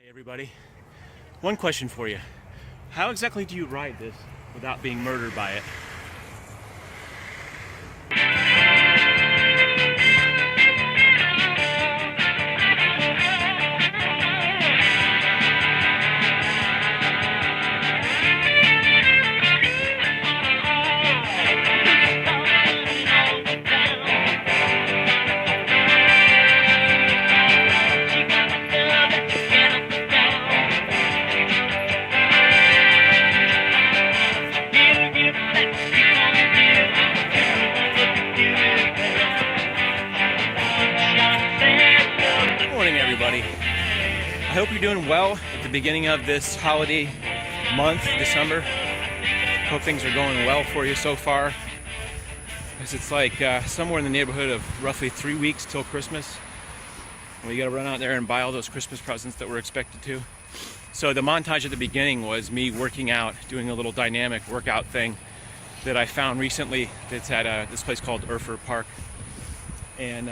Hey everybody, one question for you. How exactly do you ride this without being murdered by it? Good morning everybody. I hope you're doing well at the beginning of this holiday month, December. Hope things are going well for you so far. Because it's like somewhere in the neighborhood of roughly 3 weeks till Christmas. And we gotta run out there and buy all those Christmas presents that we're expected to. So the montage at the beginning was me working out, doing a little dynamic workout thing that I found recently that's at this place called Urfer Park. And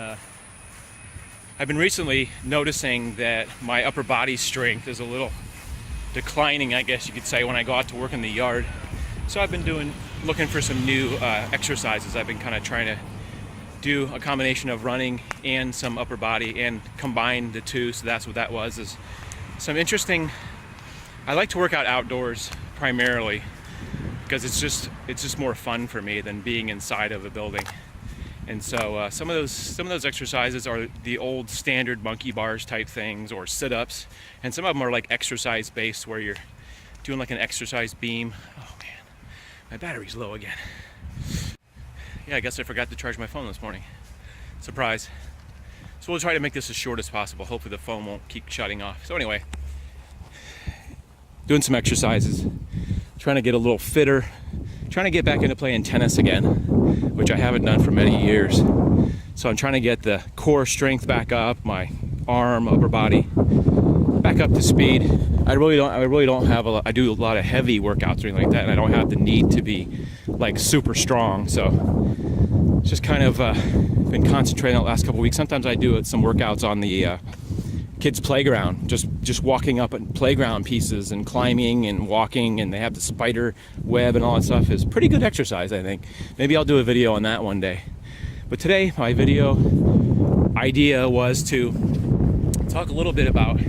I've been recently noticing that my upper body strength is a little declining, I guess you could say, when I go out to work in the yard. So I've been looking for some new exercises. I've been kind of trying to do a combination of running and some upper body and combine the two. So that's what that was, is some interesting. I like to work out outdoors primarily because it's just more fun for me than being inside of a building. And so some of those exercises are the old standard monkey bars type things or sit-ups, and some of them are like exercise based where you're doing like an exercise beam. Oh man, my battery's low again. Yeah, I guess I forgot to charge my phone this morning. Surprise. So we'll try to make this as short as possible. Hopefully the phone won't keep shutting off. So anyway, doing some exercises, trying to get a little fitter, trying to get back into playing tennis again, which I haven't done for many years. So I'm trying to get the core strength back up, my arm, upper body back up to speed. I really don't have I do a lot of heavy workouts or anything like that, and I don't have the need to be like super strong. So just kind of been concentrating the last couple weeks. Sometimes I do some workouts on the kids' playground, just walking up at playground pieces and climbing and walking, and they have the spider web and all that stuff. Is pretty good exercise, I think. Maybe I'll do a video on that one day. But today my video idea was to talk a little bit about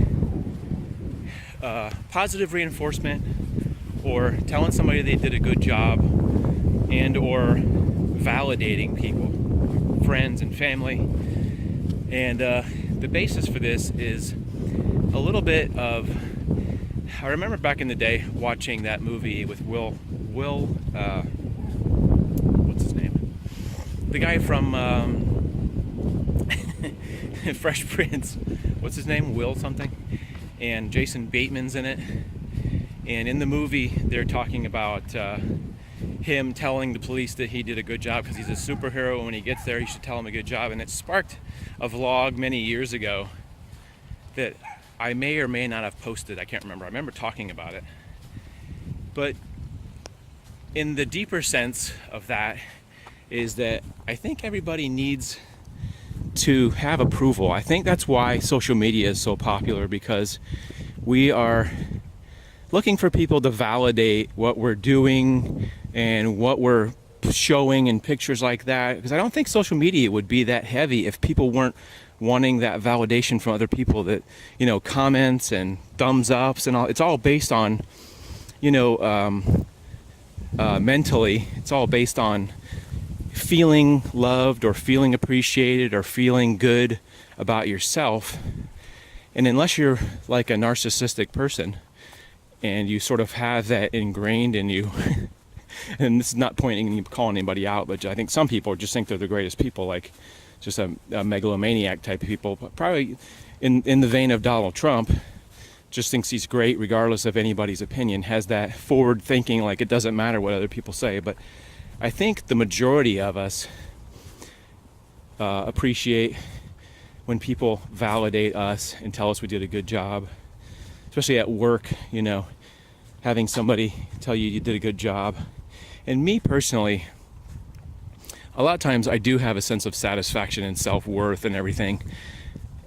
positive reinforcement, or telling somebody they did a good job, and or validating people, friends and family. And the basis for this is a little bit of, I remember back in the day watching that movie with Will, what's his name? The guy from Fresh Prince. What's his name? Will something? And Jason Bateman's in it. And in the movie, they're talking about him telling the police that he did a good job because he's a superhero, and when he gets there, he should tell him a good job. And it sparked a vlog many years ago that I may or may not have posted. I can't remember. I remember talking about it. But in the deeper sense of that is that I think everybody needs to have approval. I think that's why social media is so popular, because we are looking for people to validate what we're doing and what we're showing in pictures like that. Because I don't think social media would be that heavy if people weren't wanting that validation from other people, that, you know, comments and thumbs ups and all. It's all based on, you know, mentally, it's all based on feeling loved or feeling appreciated or feeling good about yourself. And unless you're like a narcissistic person and you sort of have that ingrained in you, and this is not calling anybody out, but I think some people just think they're the greatest people, like just a megalomaniac type of people, but probably in the vein of Donald Trump, just thinks he's great regardless of anybody's opinion, has that forward thinking, like it doesn't matter what other people say. But I think the majority of us appreciate when people validate us and tell us we did a good job, especially at work, you know, having somebody tell you you did a good job. And me personally, a lot of times I do have a sense of satisfaction and self-worth and everything.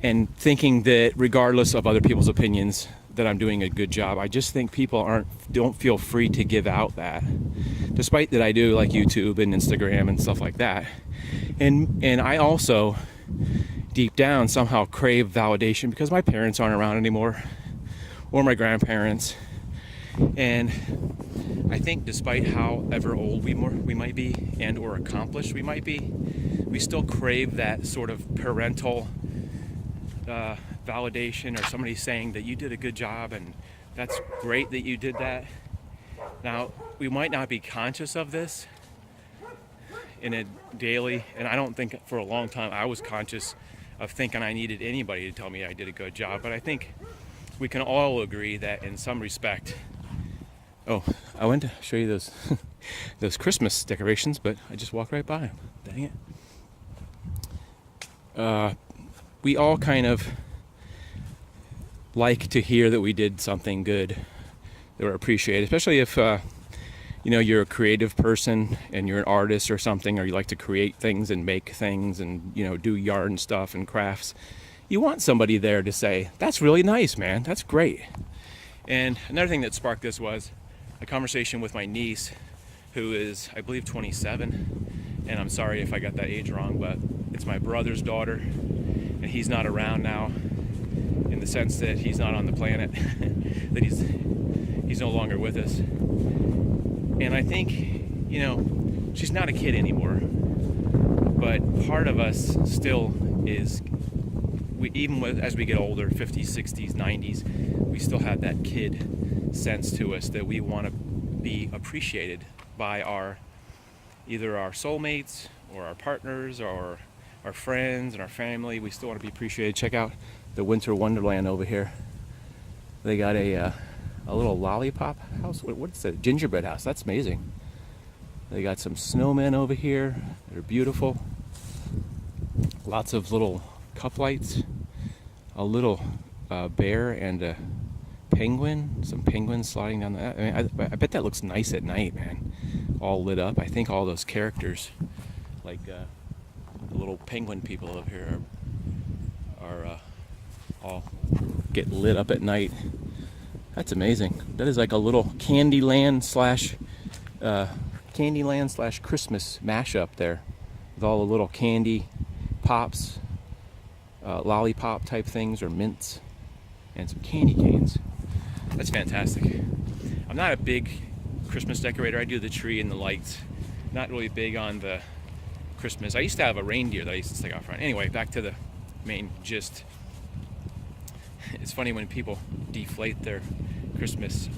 and thinking that regardless of other people's opinions that I'm doing a good job. I just think people don't feel free to give out that, despite that I do like YouTube and Instagram and stuff like that. And I also deep down somehow crave validation because my parents aren't around anymore, or my grandparents. And I think despite however old we might be and or accomplished we might be, we still crave that sort of parental validation, or somebody saying that you did a good job and that's great that you did that. Now, we might not be conscious of this in a daily, and I don't think for a long time I was conscious of thinking I needed anybody to tell me I did a good job, but I think we can all agree that in some respect. Oh, I went to show you those those Christmas decorations, but I just walked right by them. Dang it. We all kind of like to hear that we did something good, that we're appreciated, especially if you're a creative person and you're an artist or something, or you like to create things and make things and do yarn stuff and crafts. You want somebody there to say, that's really nice, man, that's great. And another thing that sparked this was a conversation with my niece, who is, I believe, 27, and I'm sorry if I got that age wrong, but it's my brother's daughter, and he's not around now, in the sense that he's not on the planet, that he's no longer with us. And I think, she's not a kid anymore, but part of us still is, as we get older, 50s, 60s, 90s, we still have that kid sense to us that we want to be appreciated by either our soulmates or our partners or our friends and our family. We still want to be appreciated. Check out the Winter Wonderland over here. They got a little lollipop house. What's that? Gingerbread house. That's amazing. They got some snowmen over here. They're beautiful. Lots of little cup lights. A little bear and a penguin. Some penguins sliding down the. I bet that looks nice at night, man. All lit up. I think all those characters, like the little penguin people over here, are all get lit up at night. That's amazing. That is like a little Candyland slash Christmas mashup there, with all the little candy pops, lollipop type things, or mints, and some candy canes. That's fantastic. I'm not a big Christmas decorator. I do the tree and the lights. Not really big on the Christmas. I used to have a reindeer that I used to stick out front. Anyway, back to the main gist. It's funny when people deflate their Christmas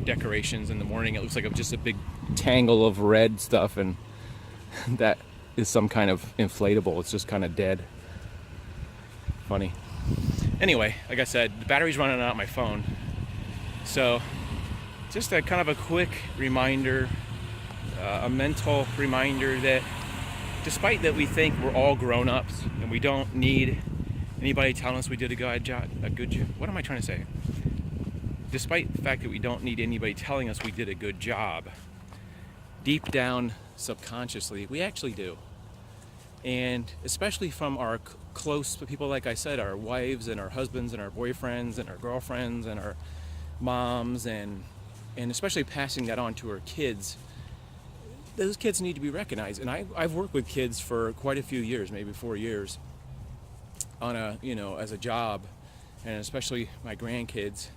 decorations in the morning. It looks like just a big tangle of red stuff, and that is some kind of inflatable. It's just kind of dead. Funny. Anyway, like I said, the battery's running out on my phone. So just a kind of a quick reminder, a mental reminder that despite that we think we're all grown-ups and we don't need anybody telling us we did a good job, what am I trying to say? Despite the fact that we don't need anybody telling us we did a good job, deep down subconsciously, we actually do. And especially from our close people, like I said, our wives and our husbands and our boyfriends and our girlfriends and our moms, and especially passing that on to our kids. Those kids need to be recognized. And I've worked with kids for quite a few years, maybe 4 years, on as a job, and especially my grandkids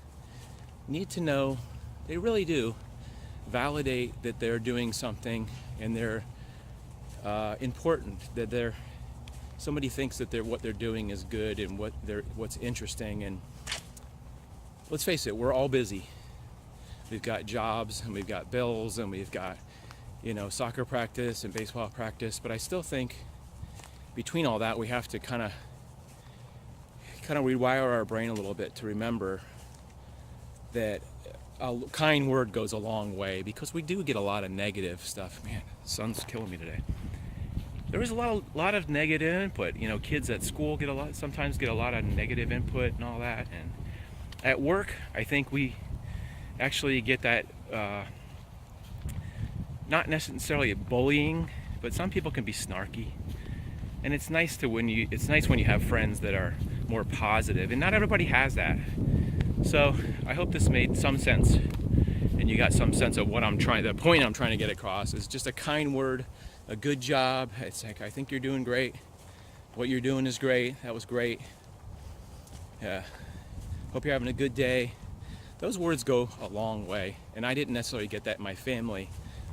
need to know, they really do, validate that they're doing something and they're important, that somebody thinks that what they're doing is good and what's interesting. And let's face it, we're all busy. We've got jobs and we've got bills and we've got soccer practice and baseball practice, but I still think between all that we have to kind of rewire our brain a little bit to remember that a kind word goes a long way, because we do get a lot of negative stuff. Man, the sun's killing me today. There is a lot of negative input. Kids at school sometimes get a lot of negative input and all that. And at work, I think we actually get that, not necessarily bullying, but some people can be snarky. And it's nice when you have friends that are more positive, and not everybody has that. So I hope this made some sense, and you got some sense of the point I'm trying to get across is just a kind word, a good job. It's like, I think you're doing great. What you're doing is great. That was great. Yeah. Hope you're having a good day. Those words go a long way, and I didn't necessarily get that in my family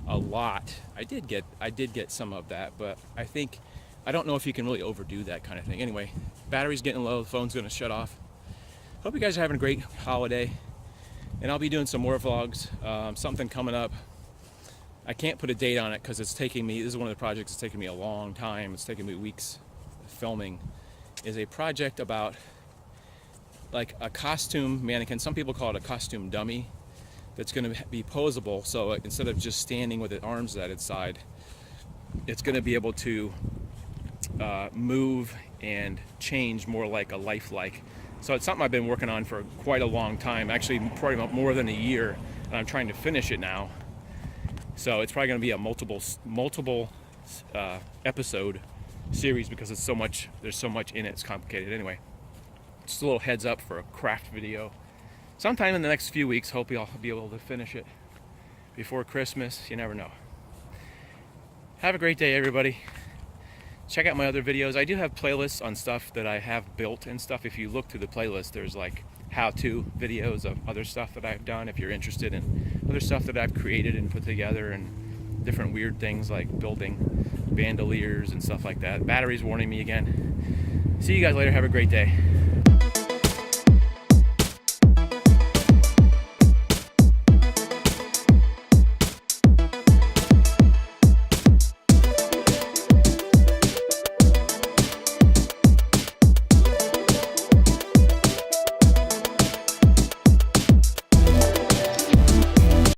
a lot. I did get some of that, but I don't know if you can really overdo that kind of thing. Anyway, battery's getting low, the phone's gonna shut off. Hope you guys are having a great holiday, and I'll be doing some more vlogs. Something coming up. I can't put a date on it because this is one of the projects that's taking me a long time. It's taking me weeks filming. Is a project about like a costume mannequin. Some people call it a costume dummy that's going to be posable. So instead of just standing with its arms at its side, it's going to be able to move and change more like a lifelike. So it's something I've been working on for quite a long time, actually probably about more than a year, and I'm trying to finish it now. So it's probably going to be a multiple episode series because there's so much in it. It's complicated. Anyway, just a little heads up for a craft video. Sometime in the next few weeks, hope I'll be able to finish it before Christmas. You never know. Have a great day, everybody. Check out my other videos. I do have playlists on stuff that I have built and stuff. If you look through the playlist, there's like how-to videos of other stuff that I've done if you're interested in other stuff that I've created and put together, and different weird things like building bandoliers and stuff like that. Battery's warning me again. See you guys later. Have a great day.